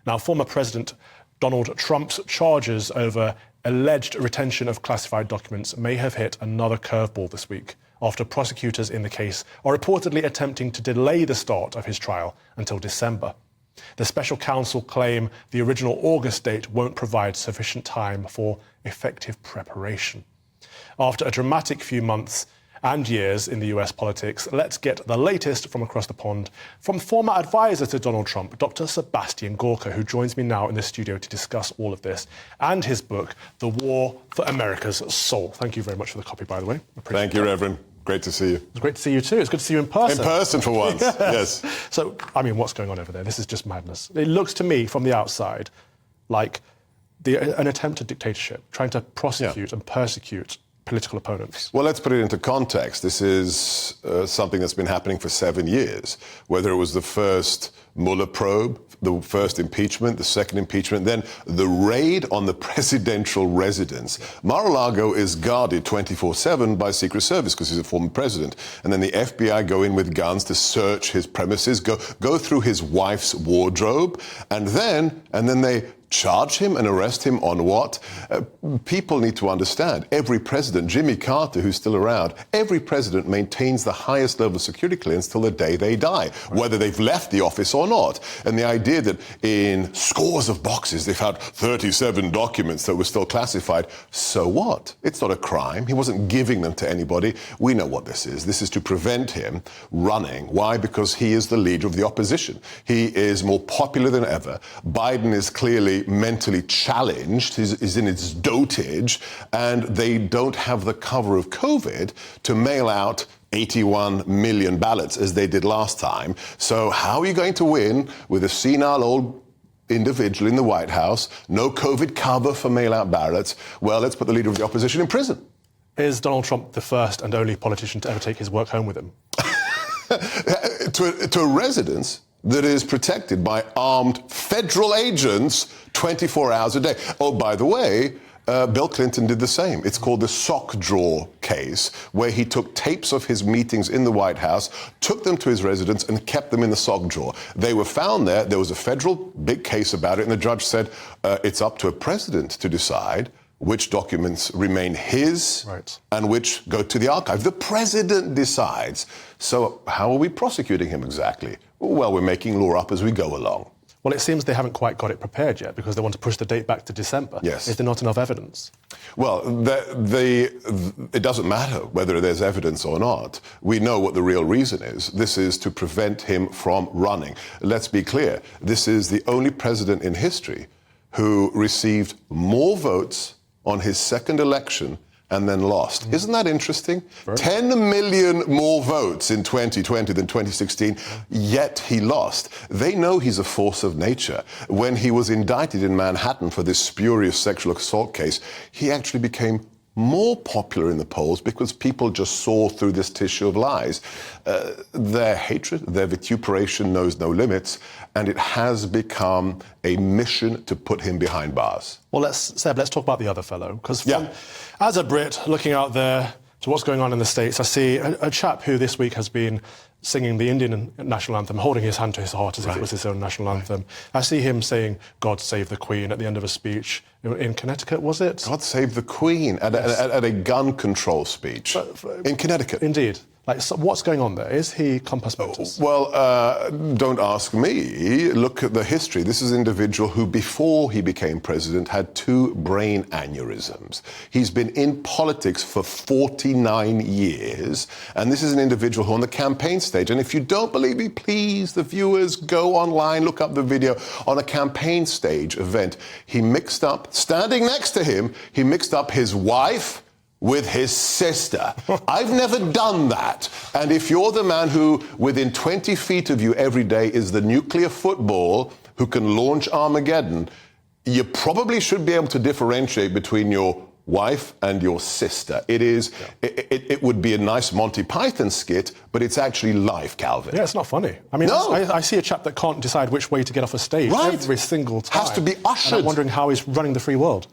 Now, former President Donald Trump's charges over alleged retention of classified documents may have hit another curveball this week, after prosecutors in the case are reportedly attempting to delay the start of his trial until December. The special counsel claim the original August date won't provide sufficient time for effective preparation. After a dramatic few months and years in the US politics, let's get the latest from across the pond from former advisor to Donald Trump, Dr. Sebastian Gorka, who joins me now in the studio to discuss all of this and his book, The War for America's Soul. Thank you very much for the copy, by the way. Thank you, Reverend. Great to see you. It's great to see you too. It's good to see you in person. In person for once, yes. So, I mean, what's going on over there? This is just madness. It looks to me from the outside like an attempt at dictatorship, trying to prosecute and persecute political opponents. Well, let's put it into context. This is something that's been happening for 7 years, whether it was the first Mueller probe, the first impeachment, the second impeachment, then the raid on the presidential residence. Mar-a-Lago is guarded 24/7 by Secret Service because he's a former president. And then the FBI go in with guns to search his premises, go through his wife's wardrobe, and then they charge him and arrest him on what? People need to understand, every president, Jimmy Carter, who's still around, every president maintains the highest level of security clearance till the day they die, whether they've left the office or not. And the idea that in scores of boxes they found 37 documents that were still classified, so what? It's not a crime. He wasn't giving them to anybody. We know what this is. This is to prevent him running. Why? Because he is the leader of the opposition. He is more popular than ever. Biden is clearly mentally challenged, is in its dotage, and they don't have the cover of COVID to mail out 81 million ballots as they did last time. So how are you going to win with a senile old individual in the White House, no COVID cover for mail-out ballots? Well, let's put the leader of the opposition in prison. Is Donald Trump the first and only politician to ever take his work home with him? to a residence that is protected by armed federal agents 24 hours a day. Oh, by the way, Bill Clinton did the same. It's called the sock drawer case, where he took tapes of his meetings in the White House, took them to his residence, and kept them in the sock drawer. They were found there. There was a federal big case about it, and the judge said it's up to a president to decide which documents remain his and which go to the archive. The president decides. So how are we prosecuting him exactly? Well, we're making law up as we go along. Well, it seems they haven't quite got it prepared yet because they want to push the date back to December. Yes. Is there not enough evidence? Well, it doesn't matter whether there's evidence or not. We know what the real reason is. This is to prevent him from running. Let's be clear. This is the only president in history who received more votes on his second election and then lost. Isn't that interesting? 10 million more votes in 2020 than 2016, yet he lost. They know he's a force of nature. When he was indicted in Manhattan for this spurious sexual assault case, he actually became more popular in the polls because people just saw through this tissue of lies. Their hatred, their vituperation knows no limits, and it has become a mission to put him behind bars. Well, Seb, let's talk about the other fellow, because as a Brit looking out there to what's going on in the States, I see a chap who this week has been singing the Indian national anthem, holding his hand to his heart as if it was his own national anthem. I see him saying, "God save the Queen," at the end of a speech in Connecticut, was it? God save the Queen, at a gun control speech in Connecticut. Indeed. Like, so what's going on there? Is he compos mentis? Well, don't ask me. Look at the history. This is an individual who, before he became president, had 2 brain aneurysms. He's been in politics for 49 years, and this is an individual who on the campaign stage, and if you don't believe me, please, the viewers, go online, look up the video. On a campaign stage event, he mixed up, standing next to him, he mixed up his wife with his sister. I've never done that. And if you're the man who, within 20 feet of you every day, is the nuclear football who can launch Armageddon, you probably should be able to differentiate between your wife and your sister. It would be a nice Monty Python skit, but it's actually life, Calvin. Yeah, it's not funny. I mean, no. I see a chap that can't decide which way to get off a stage every single time. Has to be ushered. And I'm wondering how he's running the free world.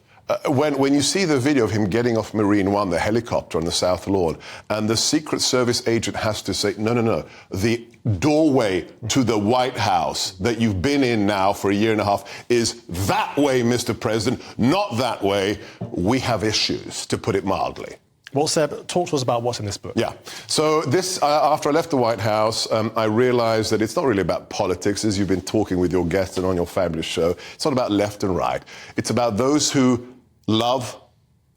When you see the video of him getting off Marine One, the helicopter on the South Lawn, and the Secret Service agent has to say, no, the doorway to the White House that you've been in now for a year and a half is that way, Mr. President, not that way. We have issues, to put it mildly. Well, Seb, talk to us about what's in this book. Yeah. So this, after I left the White House, I realized that it's not really about politics, as you've been talking with your guests and on your fabulous show. It's not about left and right. It's about those who love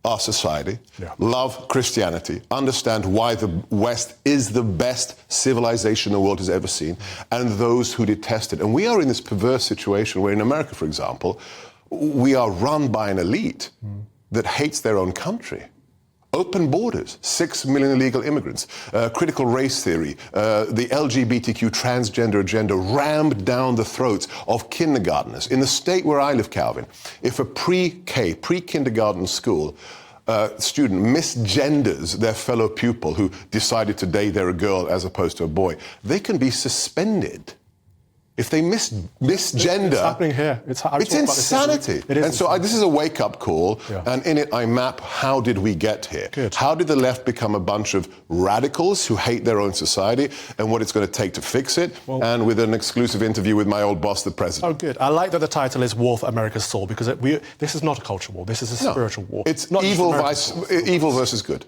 our society, love Christianity, understand why the West is the best civilization the world has ever seen, and those who detest it. And we are in this perverse situation where in America, for example, we are run by an elite that hates their own country. Open borders, 6 million illegal immigrants, critical race theory, the LGBTQ transgender agenda rammed down the throats of kindergartners. In the state where I live, Calvin, if a pre-kindergarten school student misgenders their fellow pupil who decided today they're a girl as opposed to a boy, they can be suspended. If they misgender... It's happening here. It's insanity. This is a wake-up call, Yeah. and in it I map how did we get here? Good. How did the left become a bunch of radicals who hate their own society, and what it's going to take to fix it, and with an exclusive interview with my old boss, the president. Oh, good. I like that the title is War for America's Soul, because this is not a culture war. This is a spiritual war. It's not evil versus good.